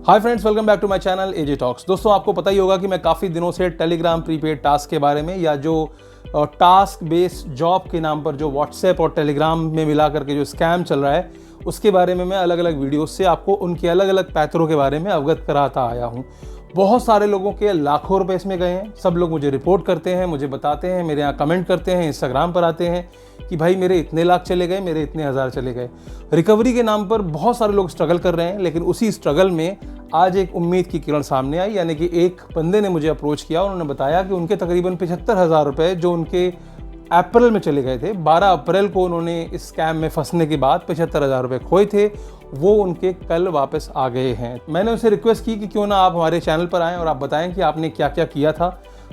Hi friends, welcome back to my channel AJ talks. दोस्तों, आपको पता ही होगा कि मैं काफ़ी दिनों से टेलीग्राम प्रीपेड टास्क के बारे में या जो टास्क बेस्ड जॉब के नाम पर जो व्हाट्सएप और टेलीग्राम में मिला करके जो स्कैम चल रहा है उसके बारे में मैं अलग अलग वीडियोस से आपको उनके अलग अलग पैतरों के बारे में अवगत कराता आया हूँ। बहुत सारे लोगों के लाखों रुपए इसमें गए हैं। सब लोग मुझे रिपोर्ट करते हैं, मुझे बताते हैं, मेरे यहाँ कमेंट करते हैं, इंस्टाग्राम पर आते हैं कि भाई मेरे इतने लाख चले गए, मेरे इतने हज़ार चले गए। रिकवरी के नाम पर बहुत सारे लोग स्ट्रगल कर रहे हैं, लेकिन उसी स्ट्रगल में आज एक उम्मीद की किरण सामने आई। यानी कि एक बंदे ने मुझे अप्रोच किया, उन्होंने बताया कि उनके तकरीबन 75,000 रुपये जो उनके अप्रैल में चले गए थे, 12 अप्रैल को उन्होंने इस स्कैम में फंसने के बाद 75,000 रुपये खोए थे, वो उनके कल वापस आ गए हैं। मैंने उनसे रिक्वेस्ट की कि क्यों ना आप हमारे चैनल पर आएँ और आप बताएं कि आपने क्या क्या किया था,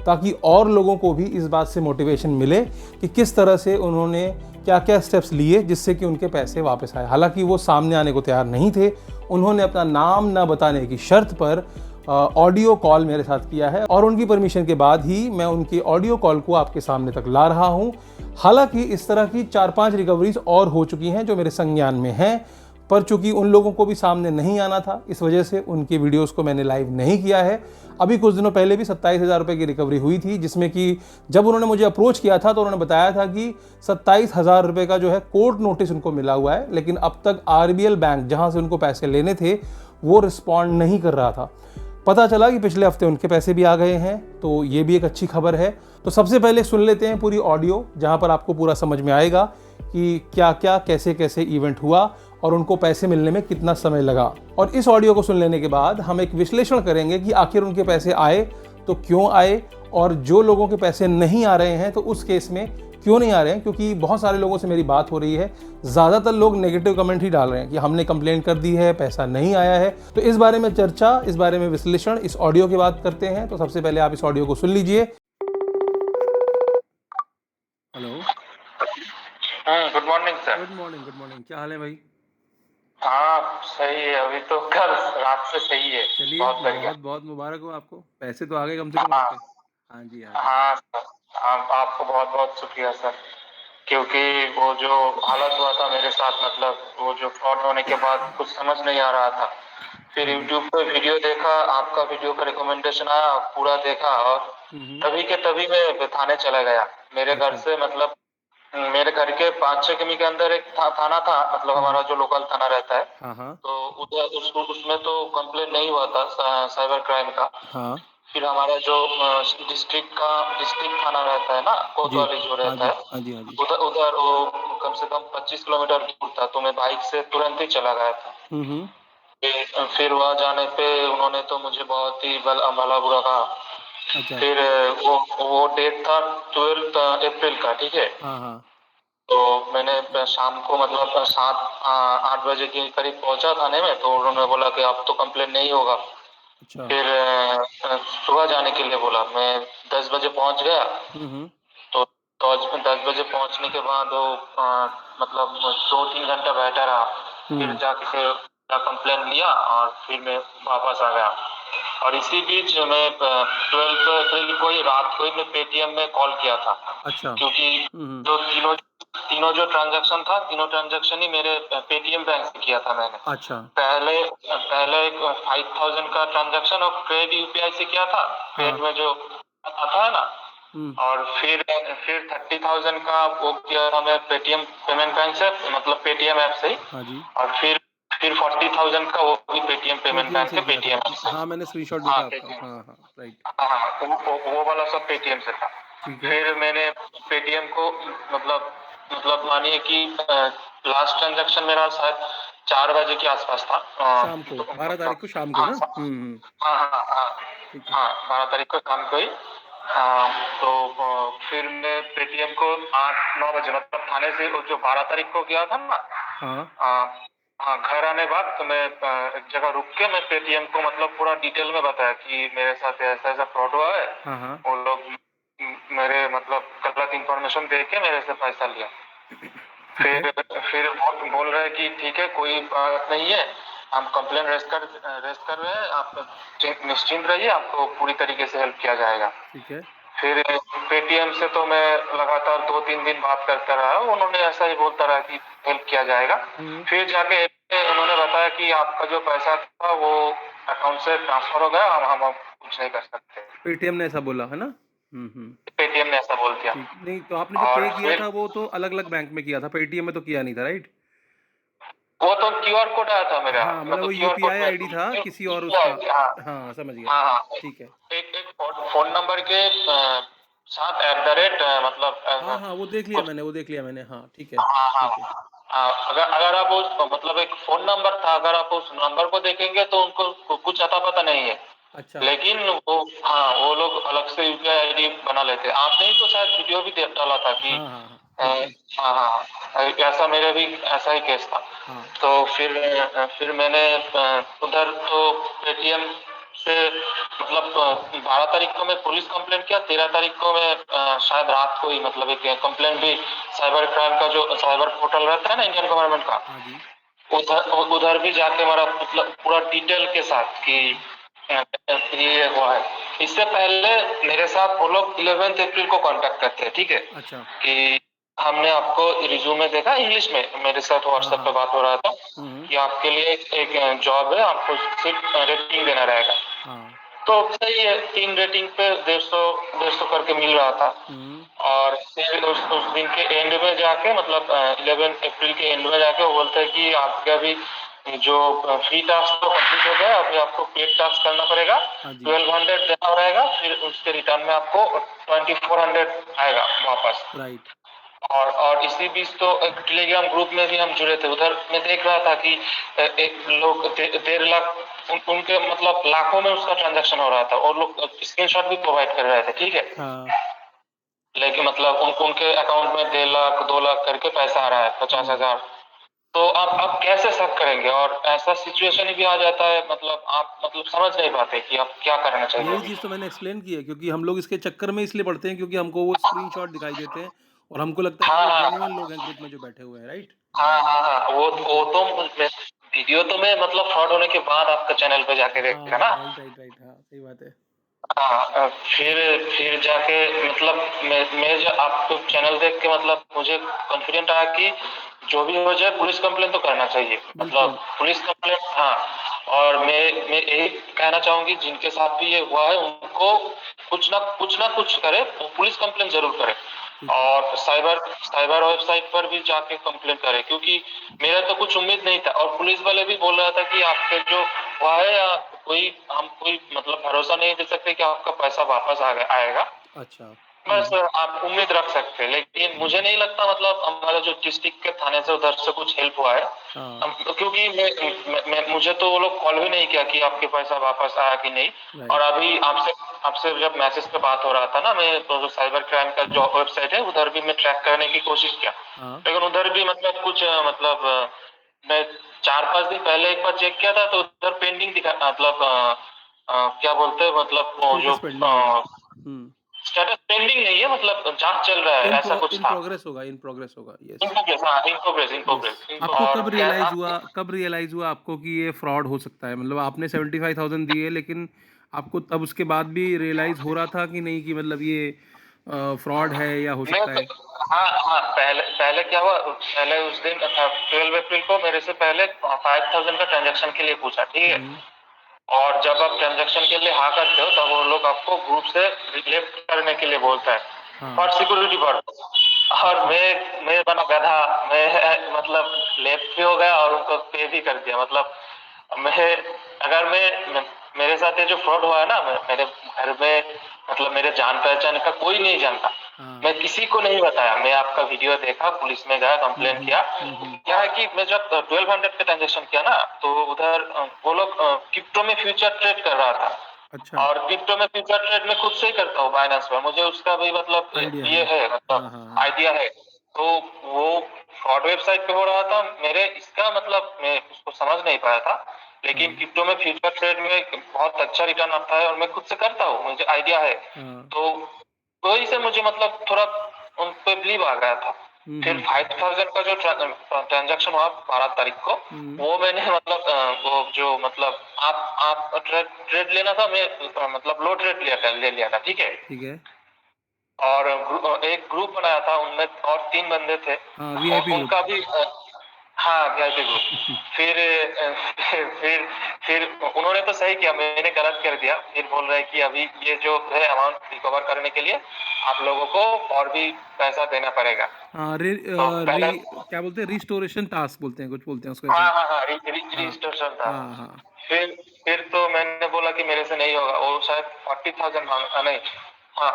ताकि और लोगों को भी इस बात से मोटिवेशन मिले कि किस तरह से उन्होंने क्या क्या स्टेप्स लिए जिससे कि उनके पैसे वापस आए। हालांकि वो सामने आने को तैयार नहीं थे। उन्होंने अपना नाम न बताने की शर्त पर ऑडियो कॉल मेरे साथ किया है और उनकी परमिशन के बाद ही मैं उनकी ऑडियो कॉल को आपके सामने तक ला रहा हूं। हालांकि इस तरह की 4-5 रिकवरीज और हो चुकी हैं जो मेरे संज्ञान में हैं, पर चूंकि उन लोगों को भी सामने नहीं आना था, इस वजह से उनकी वीडियोस को मैंने लाइव नहीं किया है। अभी कुछ दिनों पहले भी 27,000 रुपये की रिकवरी हुई थी, जिसमें कि जब उन्होंने मुझे अप्रोच किया था तो उन्होंने बताया था कि 27,000 रुपये का जो है कोर्ट नोटिस उनको मिला हुआ है, लेकिन अब तक आरबीएल बैंक जहां से उनको पैसे लेने थे वो रिस्पॉन्ड नहीं कर रहा था। पता चला कि पिछले हफ्ते उनके पैसे भी आ गए हैं, तो ये भी एक अच्छी खबर है। तो सबसे पहले सुन लेते हैं पूरी ऑडियो, जहां पर आपको पूरा समझ में आएगा कि क्या क्या कैसे कैसे इवेंट हुआ और उनको पैसे मिलने में कितना समय लगा। और इस ऑडियो को सुन लेने के बाद हम एक विश्लेषण करेंगे कि आखिर उनके पैसे आए तो क्यों आए, और जो लोगों के पैसे नहीं आ रहे हैं तो उस केस में क्यों नहीं आ रहे हैं। क्योंकि बहुत सारे लोगों से मेरी बात हो रही है, ज़्यादातर लोग नेगेटिव कमेंट ही डाल रहे हैं कि हमने कंप्लेन कर दी है, पैसा नहीं आया है। तो इस बारे में चर्चा, इस बारे में विश्लेषण इस ऑडियो के बाद करते हैं। तो सबसे पहले आप इस ऑडियो को सुन लीजिए। Hello. Good morning sir. Good morning, good morning. क्या हाल है भाई? हाँ सही है, अभी तो कल रात से सही है। चलिए, बहुत बढ़िया। बहुत बहुत मुबारक हो आपको, पैसे तो आ गए कम से कम हाँ आपके। हाँ जी, हाँ जी। हाँ सर, आपको बहुत बहुत शुक्रिया सर, क्योंकि वो जो हालत हुआ था मेरे साथ, मतलब वो जो फ्रॉड होने के बाद कुछ समझ नहीं आ रहा था। फिर हाँ जी। यूट्यूब पे वीडियो देखा, आपका वीडियो का रिकमेंडेशन आया, पूरा देखा और तभी के तभी मैं थाने चला गया। मेरे घर अच्छा। से मतलब मेरे घर के 5-6 किमी के अंदर एक थाना था, मतलब हमारा जो लोकल थाना रहता है। हाँ हाँ तो उधर उसमें तो कंप्लेंट नहीं हुआ था साइबर क्राइम का। हाँ फिर हमारा जो डिस्ट्रिक्ट थाना रहता है ना, जी, कोतवाली जो हाँ रहता जी, है, हाँ जी, हाँ जी। उधर उधर वो कम से कम 25 किलोमीटर दूर था, तो मैं बाइक से तुरंत ही चला गया था। हम्म। फिर वहाँ जाने पे उन्होंने तो मुझे बहुत ही भला बुरा कहा। अच्छा। फिर वो डेट था 12 अप्रैल का, ठीक है। हाँ हाँ। तो मैंने शाम को मतलब 7-8 बजे के करीब पहुंचा थाने में, तो उन्होंने बोला कि अब तो कंप्लेन नहीं होगा। अच्छा। फिर सुबह जाने के लिए बोला। मैं 10 बजे पहुंच गया। हम्म। तो 10 बजे पहुंचने के बाद वो मतलब 2-3 घंटा बैठा रहा। फिर हम्म। जाके फिर कंप्लेन लिया और फिर मैं वापस आ गया। और इसी बीच मैं 12 अप्रैल को ही रात को ही मैं पेटीएम में कॉल किया था, अच्छा। क्योंकि हम्म। जो तीनों तीनों जो ट्रांजैक्शन था, तीनों ट्रांजैक्शन ही मेरे पेटीएम बैंक से किया था मैंने। अच्छा। पहले पहले एक 5,000 का ट्रांजैक्शन और क्रेड यूपीआई से किया था, हाँ। क्रेड में जो आता है ना। हम्म। और फिर 30,000 का वो किया था मैं पेटीएम पेमेंट बैंक से, मतलब पेटीएम ऐप से ही। हाँ जी। और फिर 40,000 का वो भी पेटीएम पेमेंट पेटीएम बैंक से के किया था। पेटीएम ऐप से। हाँ, मैंने स्क्रीनशॉट देखा हाँ आपका। पेटीएम, हाँ हाँ, राइट। हाँ वो वाला सब पेटीएम से था। ठीक है। फिर मैंने पेटीएम को मतलब मानिए कि लास्ट ट्रांजैक्शन मेरा शायद 4 बजे के आसपास था। शाम को तो 12 तारीख को शाम को हाँ ना? हाँ हाँ हाँ ठीक है। हाँ 12 तारीख को शाम को ही। तो फिर मैं पेटीएम को 8-9 बजे, मतलब थाने से जो 12 तारीख को गया था ना, हाँ हाँ घर आने बाद तो मैं एक जगह रुक के मैं पेटीएम को मतलब पूरा डिटेल में बताया कि मेरे साथ ऐसा ऐसा फ्रॉड हुआ है। हाँ हाँ। वो लोग मेरे मतलब गलत इंफॉर्मेशन दे के मेरे से पैसा लिया। ठीक है। फिर बोल रहे हैं कि ठीक है, कोई बात नहीं है, हम कंप्लेन रेस्ट कर रहे हैं, आप निश्चिंत रहिए, आपको पूरी तरीके से हेल्प किया जाएगा। ठीक है। फिर पेटीएम से तो मैं लगातार 2-3 दिन बात करता रहा, उन्होंने ऐसा ही बोलता रहा कि हेल्प किया जाएगा। फिर जाके उन्होंने बताया कि आपका जो पैसा था वो अकाउंट से ट्रांसफर हो गया, हम अब कुछ नहीं कर सकते। पेटीएम ने ऐसा बोला है ना? पेटीएम ने ऐसा बोल दिया। ठीक। नहीं तो आपने जो और पे किया फिर था वो तो अलग अलग बैंक में किया था, पेटीएम में तो किया नहीं था, राइट? वो तो क्यूआर कोड आया था मेरा, हाँ, मैं मतलब तो वो क्यूआर कोड यूपीआई में आईडी था किसी और उसका। UPI, हाँ हाँ, समझ गया। हाँ हाँ, ठीक है। एक एक फोन नंबर के साथ एट द रेट मतलब हाँ हाँ, वो देख लिया कुछ। मैंने, वो देख लिया मैंने। हाँ, ठीक है। हाँ हाँ ठीक है। अगर अगर आप उस मतलब एक फोन नंबर था, अगर आप उस नंबर को देखेंगे तो उनको कुछ अता पता नहीं है। अच्छा। लेकिन वो, हाँ, वो लोग अलग से यूपीआई आईडी बना लेते हैं। आपने ही तो शायद वीडियो भी डाला था कि हाँ हाँ हाँ, हाँ बिल्कुल। हाँ, ऐसा मेरे भी ऐसा ही केस था। हाँ। तो फिर मैंने उधर तो पेटीएम से मतलब 12 तारीख को मैं पुलिस कंप्लेंट किया, 13 तारीख को मैं शायद रात को ही मतलब एक कंप्लेंट भी साइबर क्राइम का जो साइबर पोर्टल रहता है ना इंडियन गवर्नमेंट का, हाँ जी। उधर उधर भी जाके हमारा मतलब पूरा डिटेल के साथ कि हाँ। ये हुआ है। इससे पहले मेरे साथ वो लोग 11 अप्रैल को कांटेक्ट करते हैं, ठीक है, अच्छा। कि हमने आपको रिज्यूमे देखा, इंग्लिश में मेरे साथ हाँ व्हाट्सएप पे हाँ। बात हो रहा था हम्म। कि आपके लिए एक जॉब है, आपको सिर्फ रेटिंग देना रहेगा। हाँ। तो सही है, 3 रेटिंग पे 150 करके मिल रहा था। हम्म। और फिर उस दिन के एंड में जाके मतलब 11 अप्रैल के एंड में जाके वो बोलते हैं कि आपके अभी जो फ्री टास्क तो कंप्लीट हो गया, अभी आपको पेड टास्क करना पड़ेगा, हाँ जी। 1200 देना रहेगा, फिर उसके रिटर्न में आपको 2400 आएगा वापस। राइट। और इसी बीच तो एक टेलीग्राम ग्रुप में भी हम जुड़े थे, उधर मैं देख रहा था कि एक लोग 1.5 लाख उनके मतलब लाखों में उसका ट्रांजैक्शन हो रहा था, और लोग स्क्रीनशॉट भी प्रोवाइड कर रहे थे, ठीक है। हाँ। लेकिन मतलब उनके अकाउंट में 1.5 लाख 2 लाख करके पैसा आ रहा है, 50,000। तो आप कैसे शक करेंगे, और ऐसा सिचुएशन भी आ जाता है, मतलब आप मतलब समझ नहीं पाते कि आप क्या करना चाहिए यही अभी। चीज़ तो मैंने एक्सप्लेन की है, क्योंकि हम लोग इसके चक्कर में इसलिए पड़ते हैं क्योंकि हमको वो स्क्रीनशॉट दिखाई देते हैं और हमको लगता है कि हाँ वो हाँ जेन्युइन लोग हैं ग्रुप में जो बैठे हुए हैं, राइट? हाँ हाँ हाँ, ये वो चीज़। तो वीडियो तो मैं मतलब फ्रॉड होने के बाद आपका चैनल पे जाके देखा हाँ, ना। राइट राइट राइट, हाँ, सही बात है। हाँ, फिर जाके मतलब मैं जब आपको चैनल देख के मतलब मुझे कॉन्फिडेंट आया कि जो भी हो जाए पुलिस कंप्लेंट तो करना चाहिए, बिल्कुल। मतलब पुलिस कंप्लेंट, हाँ। और मैं यही कहना चाहूंगी जिनके साथ भी ये हुआ है उनको कुछ ना कुछ करे, वो पुलिस कंप्लेंट जरूर करे। ठीक है। और साइबर साइबर वेबसाइट पर भी जाके कंप्लेंट करे, क्योंकि मेरा तो कुछ उम्मीद नहीं था, और पुलिस वाले भी बोल रहा था कि आपके जो हुआ है या हम कोई मतलब भरोसा नहीं दे सकते कि आपका पैसा वापस आएगा। अच्छा। बस आप उम्मीद रख सकते हैं, लेकिन मुझे नहीं लगता मतलब हमारा जो डिस्ट्रिक्ट के थाने से उधर से कुछ हेल्प हुआ है। हाँ। क्योंकि मुझे तो वो लोग कॉल भी नहीं किया कि आपके पैसा वापस आया कि नहीं। और राइट। अभी आपसे आपसे जब मैसेज पे बात हो रहा था ना, मैं तो जो साइबर क्राइम का जो वेबसाइट है उधर भी मैं ट्रैक करने की कोशिश किया, हाँ। लेकिन उधर भी मतलब कुछ मतलब मैं 4-5 दिन पहले एक बार चेक किया था तो उधर पेंडिंग दिखा, मतलब क्या बोलते हैं मतलब वो जो स्टेटस पेंडिंग होगा। स्टेटस पेंडिंग नहीं है, मतलब जांच चल रहा है, ऐसा कुछ इन था। प्रोग्रेस होगा, इन प्रोग्रेस होगा, इन यस। प्रोग्रेस, हाँ, in progress, in yes. Progress. आपको और कब क्या रियलाइज आप, हुआ, आपको कि ये फ्रॉड हो सकता है? मतलब आपने 75,000 दिए, लेकिन आपको तब उसके बाद भी रियलाइज हो रहा था कि नहीं कि मतलब ये फ्रॉड है या हो मैं सकता तो, है? हाँ हाँ, पहले पहले क्या हुआ, पहले उस दिन 12 अप्रैल को मेरे से पहले 5,000 का ट्रांजेक्शन के लिए पूछा, ठीक है। हम्म। और जब आप ट्रांजेक्शन के लिए हाँ करते हो तब वो लोग आपको ग्रुप से लेफ्ट करने के लिए बोलता है, हाँ। For security purpose. और अच्छा। मैं बना गधा, मैं मतलब लेफ्ट भी हो गया और उनको पे भी कर दिया, मतलब मैं अगर मेरे साथ ये जो फ्रॉड हुआ है ना, मेरे घर में मतलब मेरे जान पहचान का कोई नहीं जानता, हाँ। मैं किसी को नहीं बताया। मैं आपका वीडियो देखा, पुलिस में गया, कंप्लेन किया। क्या है कि मैं जब 1200 का ट्रांजेक्शन किया ना, तो उधर वो लोग क्रिप्टो में फ्यूचर ट्रेड कर रहा था। अच्छा। और क्रिप्टो में फ्यूचर ट्रेड में खुद से ही करता हूँ बाइनेंस में, मुझे उसका भी मतलब आइडिया ये है। है, हाँ मतलब हाँ हाँ। आइडिया है। तो वो फ्रॉड वेबसाइट पे हो रहा था मेरे, इसका मतलब मैं उसको समझ नहीं पाया था। लेकिन हाँ। क्रिप्टो में फ्यूचर ट्रेड में बहुत अच्छा रिटर्न आता है और मैं खुद से करता हूँ, मुझे आइडिया है। हाँ। तो वही से मुझे मतलब थोड़ा उन पे बिलीव आ गया था। फिर हम्म। 5,000 का जो ट्रांजेक्शन हुआ 12 तारीख को, हम्म। वो मैंने मतलब वो जो मतलब आप ट्रेड लेना था, मैं मतलब लो ट्रेड ले लिया था, ठीक है। ठीक है। और एक ग्रुप बनाया था, उनमें और 3 बंदे थे, हाँ, और वीआईपी ग्रुप। उनका भी हाँ, वीआईपी ग्रुप। फिर फिर उन्होंने तो सही किया, मैंने गलत कर दिया। फिर बोल रहे हैं कि अभी ये जो है अमाउंट रिकवर करने के लिए आप लोगों को और भी पैसा देना पड़ेगा। हाँ, तो पहले क्या बोलते हैं, रिस्टोरेशन टास्क बोलते हैं, कुछ बोलते हैं उसको ऐसे। हाँ, हाँ, हाँ, हाँ रजिस्ट्रेशन था। हाँ हाँ। फिर फिर तो मैंने बोला कि मेरे से नहीं होगा, वो शायद 40,000 नहीं, हाँ,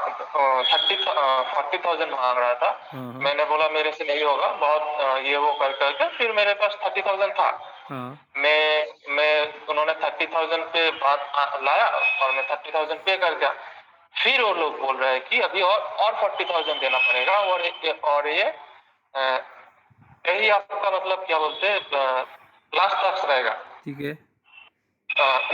40,000 मांग रहा था। हाँ हाँ मैंने बोला मेरे से नहीं होगा, बहुत ये वो कर करके फिर मेरे पास 30,000 था। हाँ। मैं उन्होंने 30,000 पे बात लाया और मैं 30,000 पे कर दिया। फिर वो लोग बोल रहे हैं कि अभी और 40,000 देना पड़ेगा, और ये यही आपका मतलब क्या बोलते हैं लास्ट टैक्स रहेगा। ठीक है।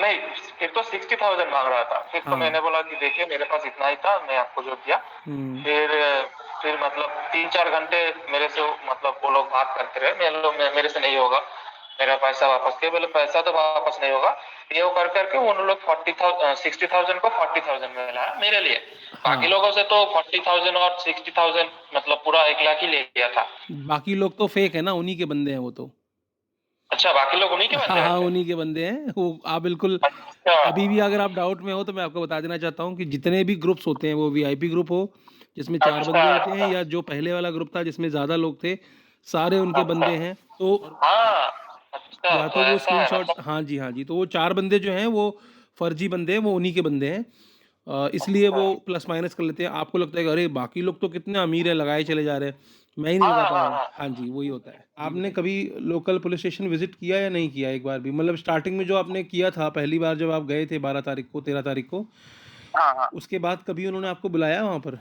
नहीं, फिर तो 60,000 मांग रहा था। फिर तो हाँ। मैंने बोला कि देखिए मेरे पास इतना ही था, मैं आपको जो दिया। फिर फिर मतलब 3-4 घंटे मेरे से मतलब वो लोग बात करते रहे, मेरे से नहीं होगा, मेरा पैसा वापस के बोले पैसा तो वापस नहीं होगा। ये वो कर करके उन लोग 60,000 को 40,000 में लाया मेरे लिए। हाँ, बाकी लोगों से तो 40,000 और 60,000 मतलब पूरा 1 लाख ही ले लिया था। बाकी लोग तो फेक है ना, उन्हीं के बंदे हैं वो तो। अच्छा, बाकी लोग उन्हीं के हाँ बंदे हाँ, हैं? उन्हीं के बंदे हैं वो। आप बिल्कुल अच्छा। अभी भी अगर आप डाउट में हो तो मैं आपको बता देना चाहता हूँ कि जितने भी ग्रुप्स होते हैं, वो वीआईपी ग्रुप हो जिसमें 4 अच्छा, बंदे होते हैं, अच्छा। या जो पहले वाला ग्रुप था जिसमें ज़्यादा लोग थे, सारे उनके अच्छा। बंदे हैं। तो हाँ, अच्छा या तो तो वो ऐसा है स्क्रीनशॉट्स, मतलब। हाँ जी हाँ जी, तो वो 4 बंदे जो हैं वो फर्जी बंदे हैं, वो उन्हीं के बंदे हैं। इसलिए अच्छा। वो प्लस माइनस कर लेते हैं। आपको लगता है कि अरे बाकी लोग तो कितने अमीर हैं, लगाए चले जा रहे हैं, मैं ही नहीं लगा हाँ, पा रहा हाँ, हूँ। हाँ। हाँ जी, वही होता है। आपने कभी लोकल पुलिस स्टेशन विजिट किया या नहीं किया एक बार भी? मतलब स्टार्टिंग में जो आपने किया था पहली बार जब आप गए थे 12 तारीख को, 13 तारीख को, हाँ, हाँ। उसके बाद कभी उन्होंने आपको बुलाया वहाँ पर?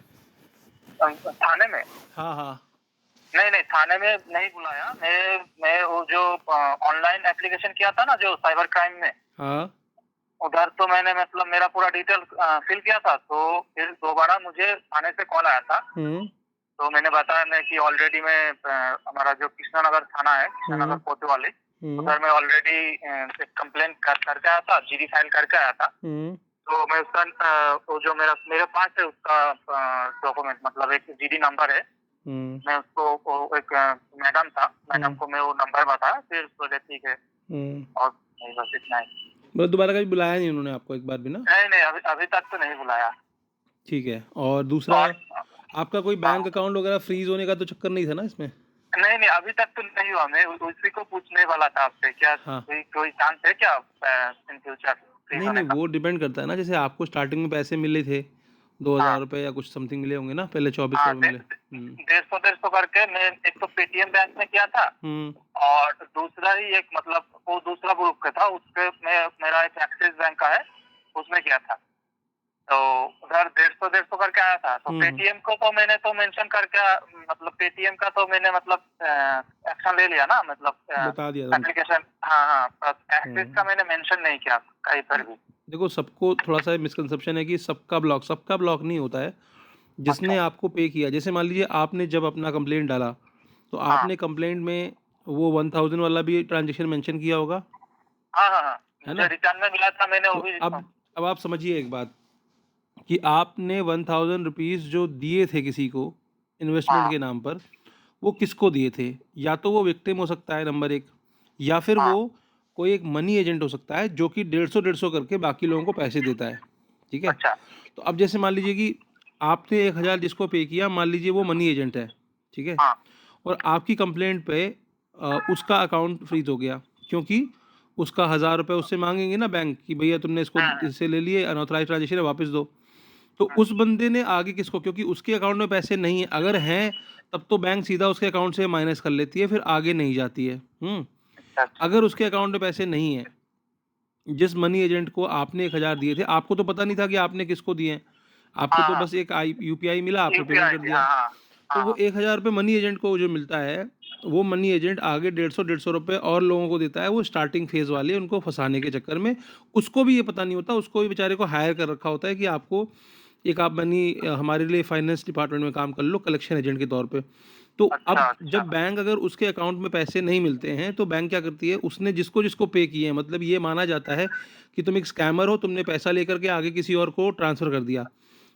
थाने में? हाँ हाँ। नहीं, नहीं, थाने में नहीं बुलाया। मैं वो जो ऑनलाइन एप्लीकेशन किया था ना जो साइबर क्राइम में, हाँ। उधर तो मैंने मतलब मेरा पूरा डिटेल फिल किया था। तो फिर दोबारा मुझे थाने से कॉल आया था। हम्म तो मैंने बताया मैं कि ऑलरेडी मैं हमारा जो कृष्णानगर थाना है, कृष्णानगर हम्म कोतवाली, हम्म उधर मैं ऑलरेडी एक कंप्लेंट करके आया था, जीडी फाइल करके आया था। हम्म तो मैं उसका वो जो मेरे पास है उसका डॉक्यूमेंट, मतलब एक जीडी नंबर है। हम्म मैं उसको वो एक मैडम था, मैडम हम्म को मैं वो नंबर बताया, फिर बोले ठीक है। हम्म। और नहीं, बस इतना ही। मतलब दोबारा कभी बुलाया नहीं उन्होंने आपको एक बार भी ना? नहीं, नहीं, अभी अभी तक तो नहीं बुलाया। ठीक है। और दूसरा, और आपका कोई हाँ, बैंक अकाउंट वगैरह फ्रीज होने का तो चक्कर नहीं था ना इसमें? नहीं, नहीं, अभी तक तो नहीं हुआ। मैं उसी को पूछने वाला था आपसे, क्या हाँ। कोई चांस है क्या इन फ्यूचर फ्रीज नहीं होने नहीं, का? वो डिपेंड करता है ना, जैसे आपको स्टार्टिंग में पैसे मिले थे, हाँ, 2,000 रुपये या कुछ समथिंग मिले होंगे ना, पहले 2400 हाँ, रुपये मिले। 150 करके मैं एक तो पेटीएम बैंक में किया था, हम्म। और दूसरा ही एक मतलब वो दूसरा ग्रुप का था, उसके में मेरा एक एक्सिस बैंक का है, उसमें किया था। तो उधर 150 करके आया था। तो हम्म। पेटीएम को तो मैंने तो मेंशन करके मतलब पेटीएम का तो मैंने मतलब एक्शन ले लिया ना, मतलब बता दिया था। एप्लीकेशन। हाँ, हाँ, पर एक्सिस का हम्म। मैंने मेंशन नहीं किया कहीं पर भी। देखो, सबको थोड़ा सा मिसकंसेप्शन है कि सबका ब्लॉक नहीं होता है। जिसने अच्छा। आपको पे किया, जैसे मान लीजिए आपने जब अपना कंप्लेंट डाला, तो हाँ, आपने कंप्लेंट में वो 1000 वाला भी ट्रांजेक्शन मेंशन किया होगा, हाँ, हाँ, हाँ, है मुझे ना? रिटर्न में मिला था, मैंने वो तो भी। अब आप समझिए एक बात, कि आपने 1000 रुपीज़ जो दिए थे किसी को इन्वेस्टमेंट हाँ, के नाम पर, वो किसको दिए थे? या तो वो विक्टिम हो सकता है, नंबर एक, या फिर हाँ। वो कोई एक मनी एजेंट हो सकता है जो कि 150 करके बाकी लोगों को पैसे देता है। ठीक है? अच्छा। तो अब जैसे मान लीजिए कि आपने 1000 जिसको पे किया, मान लीजिए वो मनी एजेंट है, ठीक है? हाँ, और आपकी कंप्लेंट पे उसका अकाउंट फ्रीज हो गया, क्योंकि उसका 1000 रुपये उससे मांगेंगे ना बैंक कि भैया तुमने इसको हम्म, इससे ले लिए, अनऑथराइज ट्रांजेक्शन है, वापस दो। तो हम्म, उस बंदे ने आगे किसको, क्योंकि उसके अकाउंट में पैसे नहीं है, अगर हैं तब तो बैंक सीधा उसके अकाउंट से माइनस कर लेती है, फिर आगे नहीं जाती है। अच्छा, अच्छा। अगर उसके अकाउंट में पैसे नहीं है, जिस मनी एजेंट को आपने 1000 दिए थे, आपको तो पता नहीं था कि आपने किसको दिए हैं, आपको हाँ, तो हाँ, बस एक यूपीआई मिला, आपने पेमेंट यूपीआई कर थी। दिया। हाँ, हाँ, तो हाँ, वो हाँ। 1000 रुपये मनी एजेंट को जो मिलता है, वो मनी एजेंट आगे 150 रुपये और लोगों को देता है, वो स्टार्टिंग फेज वाले उनको फंसाने के चक्कर में। उसको भी ये पता नहीं होता, उसको भी बेचारे को हायर कर रखा होता है कि आपको एक आप हमारे लिए फाइनेंस डिपार्टमेंट में काम कर लो कलेक्शन एजेंट के तौर पे। तो अच्छा, अब अच्छा। जब बैंक, अगर उसके अकाउंट में पैसे नहीं मिलते हैं, तो बैंक क्या करती है, उसने जिसको जिसको पे किए हैं, मतलब ये माना जाता है कि तुम एक स्कैमर हो, तुमने पैसा लेकर के आगे किसी और को ट्रांसफ़र कर दिया।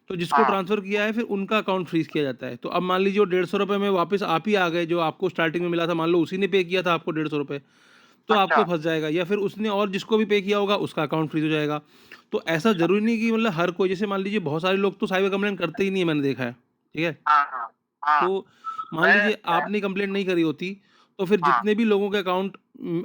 तो जिसको हाँ। ट्रांसफ़र किया है फिर उनका अकाउंट फ्रीज़ किया जाता है। तो अब मान लीजिए वो 150 रुपए में वापस आप ही आ गए, जो आपको स्टार्टिंग में मिला था, मान लो उसी ने पे किया था आपको 150 रुपए, तो अच्छा। आपको फँस जाएगा, या फिर उसने और जिसको भी पे किया होगा उसका अकाउंट फ्रीज़ हो जाएगा। तो ऐसा ज़रूरी नहीं कि मतलब हर कोई, जैसे मान लीजिए बहुत सारे लोग तो साइबर कंप्लेंट करते ही नहीं है, मैंने देखा है, ठीक है? हाँ, हाँ, हाँ। तो मान मैं लीजिए आपने कंप्लेंट नहीं करी होती, तो फिर हाँ, जितने भी लोगों के अकाउंट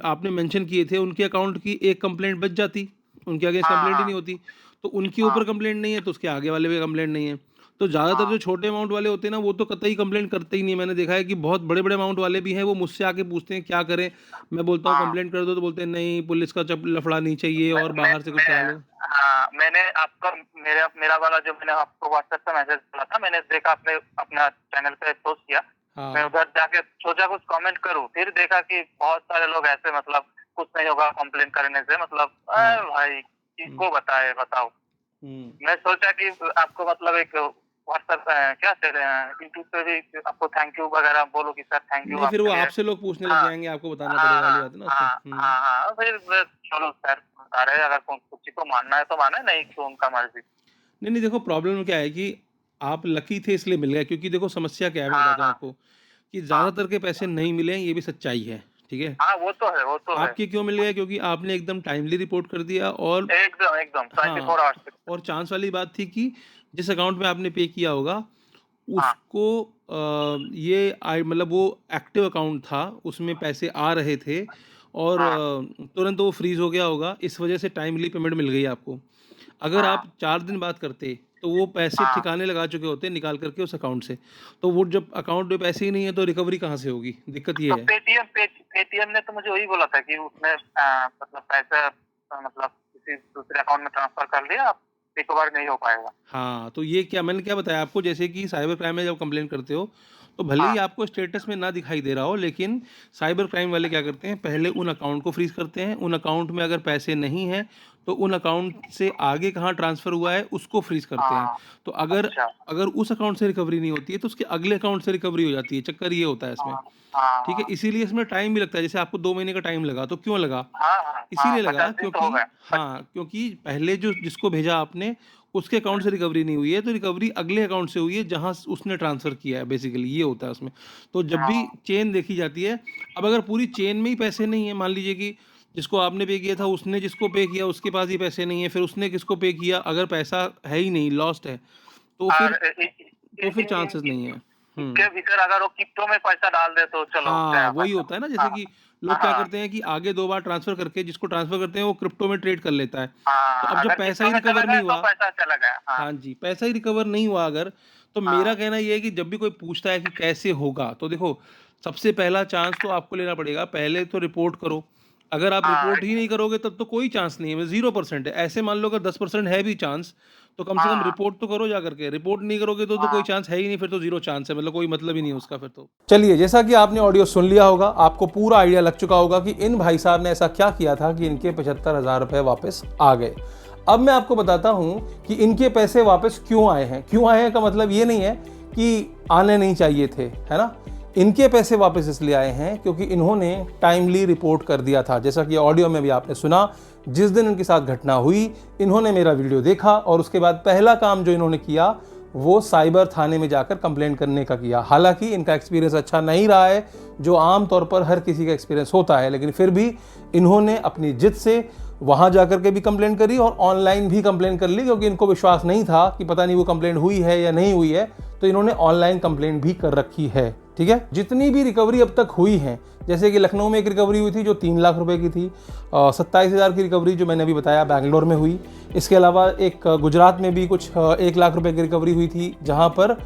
आपने मेंशन किए थे, उनके अकाउंट की एक कंप्लेंट बच जाती, उनके अगेंस्ट हाँ, कंप्लेंट ही नहीं हाँ, होती। तो उनके हाँ, ऊपर कंप्लेंट नहीं है, तो उसके आगे वाले पे कंप्लेंट नहीं है। तो ज़्यादातर हाँ, जो छोटे अमाउंट वाले होते हैं ना, वो तो कतई कंप्लेंट करते ही नहीं है। मैंने देखा है कि बहुत बड़े-बड़े अमाउंट वाले भी हैं, वो मुझसे आके पूछते हैं, क्या करें? मैं बोलता हूँ हाँ। कंप्लेंट कर दो, तो बोलते हैं नहीं, पुलिस का लफड़ा नहीं चाहिए मैं और मैं बाहर से कुछ करा मैं लो। हाँ, मैंने आपका मेरा मेरा वाला जो मैंने आपको व्हाट्सएप पे मैसेज डाला था, मैंने देखा आपने अपना चैनल पे पोस्ट किया। मैं हाँ। उधर जाके सोचा कुछ कमेंट करूँ, फिर देखा कि बहुत सारे लोग ऐसे मतलब कुछ नहीं होगा कंप्लेन करने से मतलब हाँ। भाई हुँ, किसको बताए बताओ। हुँ। मैं सोचा कि आपको मतलब एक व्हाट्सएप क्या यूट्यूब पे भी आपको थैंक यू वगैरह बोलो कि सर थैंक यू नहीं, फिर वो आपके लिए। आपसे लोग पूछने लग हाँ, जाएँगे, आपको बताना हाँ, पड़ेगा वाली हाँ, बात है ना उसमें। हाँ, हुँ। हाँ, हाँ, फिर चलो सर बता रहे हैं, अगर किसी को मानना है तो माने, नहीं तो उनका मर्ज़ी। नहीं, नहीं, देखो प्रॉब्लम क्या है कि आप लकी थे इसलिए मिल गए, क्योंकि देखो समस्या क्या है, मैं हाँ, बताता हूँ हाँ, आपको, कि हाँ, ज़्यादातर के पैसे नहीं मिले हैं, ये भी सच्चाई है, ठीक है? हाँ, वो तो है। आपके क्यों मिल गए? क्योंकि आपने एकदम टाइमली रिपोर्ट कर दिया, और एकदम, एकदम हाँ, 24 आवर्स पे। और चांस वाली बात थी कि जिस अकाउंट में आपने पे किया होगा, हाँ, उसको ये मतलब वो एक्टिव अकाउंट था, उसमें पैसे आ रहे थे, और हाँ, तुरंत वो फ्रीज़ हो गया होगा, इस वजह से टाइमली पेमेंट मिल गई आपको। अगर हाँ, आप 4 दिन बाद करते, तो वो पैसे हाँ। ठिकाने लगा चुके होते निकाल कर के उस अकाउंट से। तो वो जब अकाउंट में पैसे ही नहीं है, तो रिकवरी कहाँ से होगी? दिक्कत ये तो है। पेटीएम ने तो मुझे वही बोला था कि उसने मतलब पैसा मतलब किसी दूसरे अकाउंट में ट्रांसफर कर लिया, अब रिकवर नहीं हो पाएगा। हाँ, तो ये क्या मैंने क्या बताया आपको, जैसे कि साइबर क्राइम में जब कंप्लेंट करते हो, तो भले ही हाँ, आपको स्टेटस में ना दिखाई दे रहा हो, लेकिन साइबर क्राइम वाले क्या करते हैं, पहले उन अकाउंट को फ्रीज़ करते हैं, उन अकाउंट में अगर पैसे नहीं हैं, तो उन अकाउंट से आगे कहाँ ट्रांसफ़र हुआ है, उसको फ्रीज़ करते हैं। हाँ, तो अगर अच्छा। अगर उस अकाउंट से रिकवरी नहीं होती है, तो उसके अगले अकाउंट से रिकवरी हो जाती है, चक्कर ये होता है इसमें, हाँ, हाँ, ठीक है? हाँ। इसीलिए इसमें टाइम भी लगता है, जैसे आपको 2 महीने का टाइम लगा, तो क्यों लगा? हाँ, हाँ, हाँ, इसीलिए लगा 50 दिन तो हो क्योंकि गए। हाँ, क्योंकि पहले जो जिसको भेजा आपने, उसके अकाउंट से रिकवरी नहीं हुई है, तो रिकवरी अगले अकाउंट से हुई है जहाँ स उसने ट्रांसफ़र किया है, बेसिकली ये होता है उसमें। तो जब भी हाँ, चेन देखी जाती है, अब अगर पूरी चेन में ही पैसे नहीं हैं, मान लीजिए कि जिसको आपने पे किया था, उसने जिसको पे किया उसके पास ही पैसे नहीं है, फिर उसने किसको पे किया, अगर पैसा है ही नहीं, लॉस्ट है, तो और फिर चांसेस नहीं है। इसके हुँ। भीतर अगर वो क्रिप्टो में पैसा डाल दे तो चलो हाँ, गया वही पैसा। होता है ना, जैसे हाँ, कि लोग क्या हाँ, करते हैं कि आगे 2 बार ट्रांसफ़र करके जिसको ट्रांसफ़र करते हैं, वो क्रिप्टो में ट्रेड कर लेता है। तो हाँ, अब जब अगर पैसा क्रिप्टो ही में चला रिकवर गया नहीं तो हुआ, पैसा चला गया। हाँ, हाँ जी, पैसा ही रिकवर नहीं हुआ अगर, तो मेरा हाँ, कहना ये है कि जब भी कोई पूछता है कि कैसे होगा, तो देखो सबसे पहला चांस तो आपको लेना पड़ेगा, पहले तो रिपोर्ट करो। अगर आप हाँ, रिपोर्ट ही नहीं करोगे, तब तो कोई चांस नहीं है, 0% है। ऐसे मान लो अगर 10% है भी चांस, तो कम से कम हाँ, रिपोर्ट तो करो जा करके। रिपोर्ट नहीं करोगे तो कोई हाँ, चांस है ही नहीं, फिर तो 0 चांस है, मतलब कोई मतलब ही नहीं है उसका फिर तो। चलिए, जैसा कि आपने ऑडियो सुन लिया होगा, आपको पूरा आइडिया लग चुका होगा कि इन भाई साहब ने ऐसा क्या किया था कि इनके 75,000 रुपए वापस आ गए। अब मैं आपको बताता हूं कि इनके पैसे वापस क्यों आए हैं। क्यों आए हैं का मतलब ये नहीं है कि आने नहीं चाहिए थे, है ना? इनके पैसे वापस इसलिए आए हैं क्योंकि इन्होंने टाइमली रिपोर्ट कर दिया था। जैसा कि ऑडियो में भी आपने सुना, जिस दिन इनके साथ घटना हुई, इन्होंने मेरा वीडियो देखा और उसके बाद पहला काम जो इन्होंने किया, वो साइबर थाने में जाकर कंप्लेंट करने का किया। हालांकि इनका एक्सपीरियंस अच्छा नहीं रहा है, जो आम तौर पर हर किसी का एक्सपीरियंस होता है, लेकिन फिर भी इन्होंने अपनी जिद से वहां जाकर के भी कंप्लेंट करी और ऑनलाइन भी कंप्लेंट कर ली, क्योंकि इनको विश्वास नहीं था कि पता नहीं वो कंप्लेंट हुई है या नहीं हुई है, तो इन्होंने ऑनलाइन कंप्लेंट भी कर रखी है। ठीक है, जितनी भी रिकवरी अब तक हुई है, जैसे कि लखनऊ में एक रिकवरी हुई थी जो 3 लाख रुपए की थी, 27,000 की रिकवरी जो मैंने अभी बताया बैंगलोर में हुई। इसके अलावा एक गुजरात में भी कुछ 1 लाख रुपए की रिकवरी हुई थी, जहां पर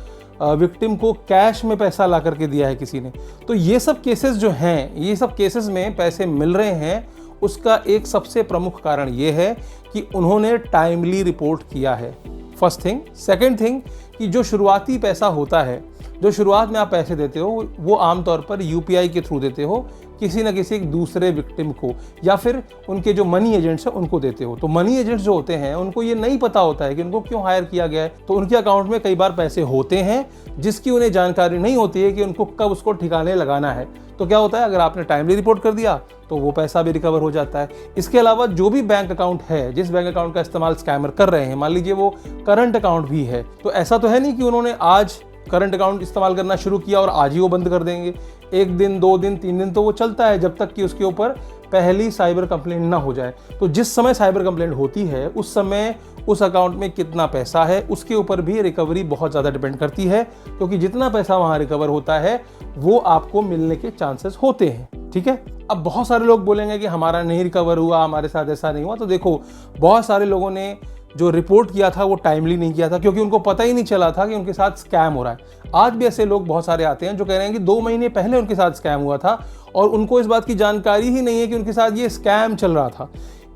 विक्टिम को कैश में पैसा ला करके दिया है किसी ने। तो ये सब केसेस जो हैं, ये सब केसेस में पैसे मिल रहे हैं, उसका एक सबसे प्रमुख कारण ये है कि उन्होंने टाइमली रिपोर्ट किया है। First thing. सेकंड थिंग, कि जो शुरुआती पैसा होता है, जो शुरुआत में आप पैसे देते हो, वो आमतौर पर यूपीआई के थ्रू देते हो, किसी न किसी एक दूसरे विक्टिम को या फिर उनके जो मनी एजेंट्स हैं उनको देते हो। तो मनी एजेंट्स जो होते हैं उनको ये नहीं पता होता है कि उनको क्यों हायर किया गया है, तो उनके अकाउंट में कई बार पैसे होते हैं जिसकी उन्हें जानकारी नहीं होती है कि उनको कब उसको ठिकाने लगाना है। तो क्या होता है, अगर आपने टाइमली रिपोर्ट कर दिया तो वो पैसा भी रिकवर हो जाता है। इसके अलावा जो भी बैंक अकाउंट है, जिस बैंक अकाउंट का इस्तेमाल स्कैमर कर रहे हैं, मान लीजिए वो करंट अकाउंट भी है, तो ऐसा तो है नहीं कि उन्होंने आज करंट अकाउंट इस्तेमाल करना शुरू किया और आज ही वो बंद कर देंगे। 1 दिन 2 दिन 3 दिन तो वो चलता है, जब तक कि उसके ऊपर पहली साइबर कंप्लेंट ना हो जाए। तो जिस समय साइबर कंप्लेंट होती है उस समय उस अकाउंट में कितना पैसा है उसके ऊपर भी रिकवरी बहुत ज़्यादा डिपेंड करती है, क्योंकि जितना पैसा वहाँ रिकवर होता है वो आपको मिलने के चांसेस होते हैं। ठीक है, अब बहुत सारे लोग बोलेंगे कि हमारा नहीं रिकवर हुआ, हमारे साथ ऐसा नहीं हुआ। तो देखो, बहुत सारे लोगों ने जो रिपोर्ट किया था वो टाइमली नहीं किया था, क्योंकि उनको पता ही नहीं चला था कि उनके साथ स्कैम हो रहा है। आज भी ऐसे लोग बहुत सारे आते हैं जो कह रहे हैं कि 2 महीने पहले उनके साथ स्कैम हुआ था और उनको इस बात की जानकारी ही नहीं है कि उनके साथ ये स्कैम चल रहा था।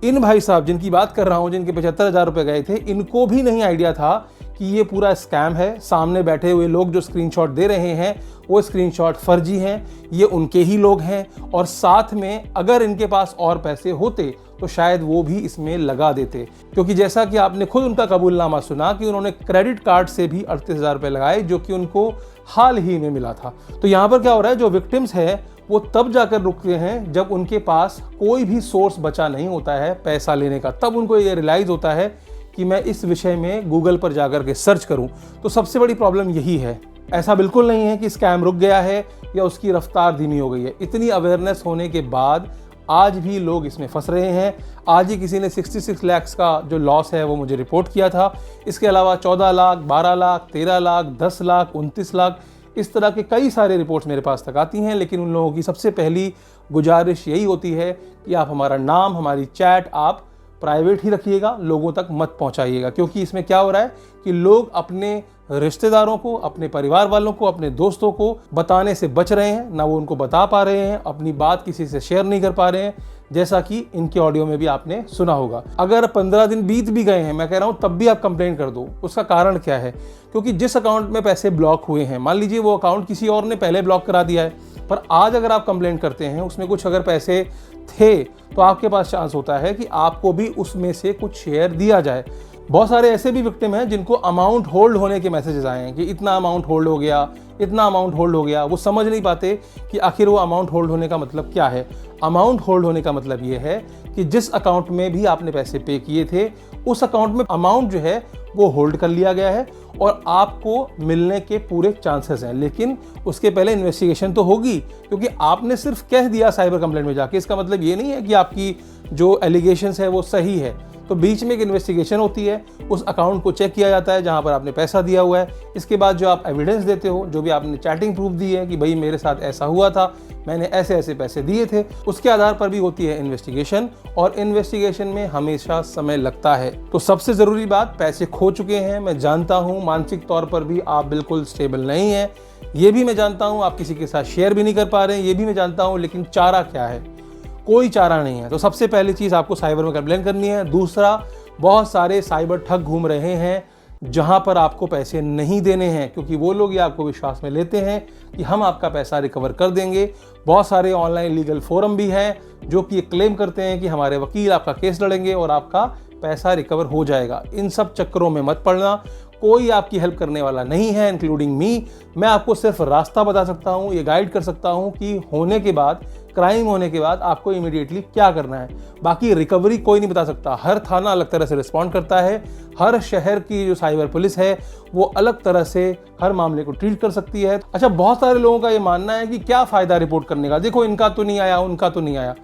इन भाई साहब जिनकी बात कर रहा हूँ, जिनके 75,000 रुपये गए थे, इनको भी नहीं आइडिया था कि ये पूरा स्कैम है। सामने बैठे हुए लोग जो स्क्रीनशॉट दे रहे हैं वो स्क्रीनशॉट फर्जी हैं, ये उनके ही लोग हैं, और साथ में अगर इनके पास और पैसे होते तो शायद वो भी इसमें लगा देते, क्योंकि जैसा कि आपने खुद उनका कबूलनामा सुना कि उन्होंने क्रेडिट कार्ड से भी 38,000 रुपये लगाए, जो कि उनको हाल ही में मिला था। तो यहाँ पर क्या हो रहा है, जो विक्टिम्स हैं वो तब जाकर रुकते हैं जब उनके पास कोई भी सोर्स बचा नहीं होता है पैसा लेने का। तब उनको ये रियलाइज़ होता है कि मैं इस विषय में गूगल पर जाकर के सर्च करूं। तो सबसे बड़ी प्रॉब्लम यही है। ऐसा बिल्कुल नहीं है कि स्कैम रुक गया है या उसकी रफ्तार धीमी हो गई है। इतनी अवेयरनेस होने के बाद आज भी लोग इसमें फंस रहे हैं। आज ही किसी ने 66 लाख का जो लॉस है वो मुझे रिपोर्ट किया था। इसके अलावा 14 लाख, 12 लाख, 13 लाख, 10 लाख, 29 लाख, इस तरह के कई सारे रिपोर्ट्स मेरे पास तक आती हैं। लेकिन उन लोगों की सबसे पहली गुजारिश यही होती है कि आप हमारा नाम, हमारी चैट आप प्राइवेट ही रखिएगा, लोगों तक मत पहुंचाइएगा। क्योंकि इसमें क्या हो रहा है कि लोग अपने रिश्तेदारों को, अपने परिवार वालों को, अपने दोस्तों को बताने से बच रहे हैं, ना वो उनको बता पा रहे हैं, अपनी बात किसी से शेयर नहीं कर पा रहे हैं, जैसा कि इनके ऑडियो में भी आपने सुना होगा। अगर 15 दिन बीत भी गए हैं, मैं कह रहा हूं, तब भी आप कंप्लेंट कर दो। उसका कारण क्या है? क्योंकि जिस अकाउंट में पैसे ब्लॉक हुए हैं, मान लीजिए वो अकाउंट किसी और ने पहले ब्लॉक करा दिया है, पर आज अगर आप कंप्लेंट करते हैं, उसमें कुछ अगर पैसे थे, तो आपके पास चांस होता है कि आपको भी उसमें से कुछ शेयर दिया जाए। बहुत सारे ऐसे भी विक्टिम हैं जिनको अमाउंट होल्ड होने के मैसेजेस आए हैं कि इतना अमाउंट होल्ड हो गया, इतना अमाउंट होल्ड हो गया। वो समझ नहीं पाते कि आखिर वो अमाउंट होल्ड होने का मतलब क्या है। अमाउंट होल्ड होने का मतलब ये है कि जिस अकाउंट में भी आपने पैसे पे किए थे, उस अकाउंट में अमाउंट जो है वो होल्ड कर लिया गया है और आपको मिलने के पूरे चांसेस हैं। लेकिन उसके पहले इन्वेस्टिगेशन तो होगी, क्योंकि आपने सिर्फ कह दिया साइबर कंप्लेंट में जाके, इसका मतलब ये नहीं है कि आपकी जो एलिगेशंस है वो सही है। तो बीच में एक इन्वेस्टिगेशन होती है, उस अकाउंट को चेक किया जाता है जहां पर आपने पैसा दिया हुआ है। इसके बाद जो आप एविडेंस देते हो, जो भी आपने चैटिंग प्रूफ दी है कि भाई मेरे साथ ऐसा हुआ था, मैंने ऐसे ऐसे पैसे दिए थे, उसके आधार पर भी होती है इन्वेस्टिगेशन। और इन्वेस्टिगेशन में हमेशा समय लगता है। तो सबसे ज़रूरी बात, पैसे खो चुके हैं, मैं जानता हूँ मानसिक तौर पर भी आप बिल्कुल स्टेबल नहीं हैं, ये भी मैं जानता हूँ, आप किसी के साथ शेयर भी नहीं कर पा रहे हैं, ये भी मैं जानता हूँ। लेकिन चारा क्या है? कोई चारा नहीं है। तो सबसे पहली चीज़, आपको साइबर में कंप्लेन करनी है। दूसरा, बहुत सारे साइबर ठग घूम रहे हैं जहां पर आपको पैसे नहीं देने हैं, क्योंकि वो लोग ये आपको विश्वास में लेते हैं कि हम आपका पैसा रिकवर कर देंगे। बहुत सारे ऑनलाइन लीगल फोरम भी हैं जो कि क्लेम करते हैं कि हमारे वकील आपका केस लड़ेंगे और आपका पैसा रिकवर हो जाएगा। इन सब चक्करों में मत पड़ना। कोई आपकी हेल्प करने वाला नहीं है, इंक्लूडिंग मी। मैं आपको सिर्फ रास्ता बता सकता हूँ, ये गाइड कर सकता हूँ कि होने के बाद, क्राइम होने के बाद आपको इमीडिएटली क्या करना है। बाकी रिकवरी कोई नहीं बता सकता। हर थाना अलग तरह से रिस्पॉन्ड करता है, हर शहर की जो साइबर पुलिस है वो अलग तरह से हर मामले को ट्रीट कर सकती है। अच्छा, बहुत सारे लोगों का ये मानना है कि क्या फ़ायदा रिपोर्ट करने का, देखो इनका तो नहीं आया, उनका तो नहीं आया।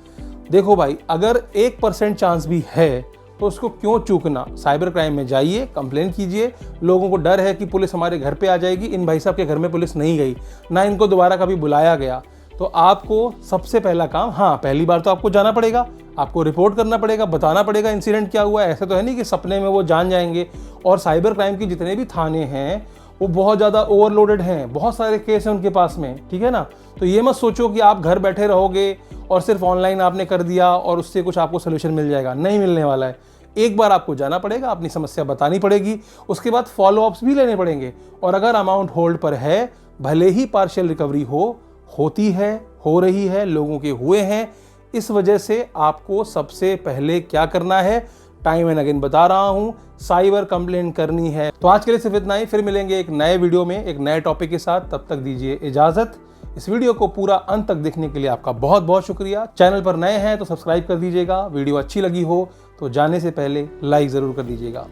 देखो भाई, अगर 1% चांस भी है तो उसको क्यों चूकना। साइबर क्राइम में जाइए, कंप्लेन कीजिए। लोगों को डर है कि पुलिस हमारे घर पे आ जाएगी। इन भाई साहब के घर में पुलिस नहीं गई, ना इनको दोबारा कभी बुलाया गया। तो आपको सबसे पहला काम, हाँ पहली बार तो आपको जाना पड़ेगा, आपको रिपोर्ट करना पड़ेगा, बताना पड़ेगा इंसिडेंट क्या हुआ है। ऐसा तो है नहीं कि सपने में वो जान जाएंगे। और साइबर क्राइम के जितने भी थाने हैं वो बहुत ज़्यादा ओवरलोडेड हैं, बहुत सारे केस हैं उनके पास में, ठीक है ना। तो ये मत सोचो कि आप घर बैठे रहोगे और सिर्फ ऑनलाइन आपने कर दिया और उससे कुछ आपको सोल्यूशन मिल जाएगा, नहीं मिलने वाला है। एक बार आपको जाना पड़ेगा, अपनी समस्या बतानी पड़ेगी, उसके बाद फॉलोअप्स भी लेने पड़ेंगे। और अगर अमाउंट होल्ड पर है, भले ही पार्शियल रिकवरी हो, होती है, हो रही है, लोगों के हुए हैं। इस वजह से आपको सबसे पहले क्या करना है, टाइम एंड अगेन बता रहा हूं, साइबर कंप्लेंट करनी है। तो आज के लिए सिर्फ इतना ही, फिर मिलेंगे एक नए वीडियो में एक नए टॉपिक के साथ। तब तक दीजिए इजाजत। इस वीडियो को पूरा अंत तक देखने के लिए आपका बहुत बहुत शुक्रिया। चैनल पर नए हैं तो सब्सक्राइब कर दीजिएगा। वीडियो अच्छी लगी हो तो जाने से पहले लाइक जरूर कर दीजिएगा।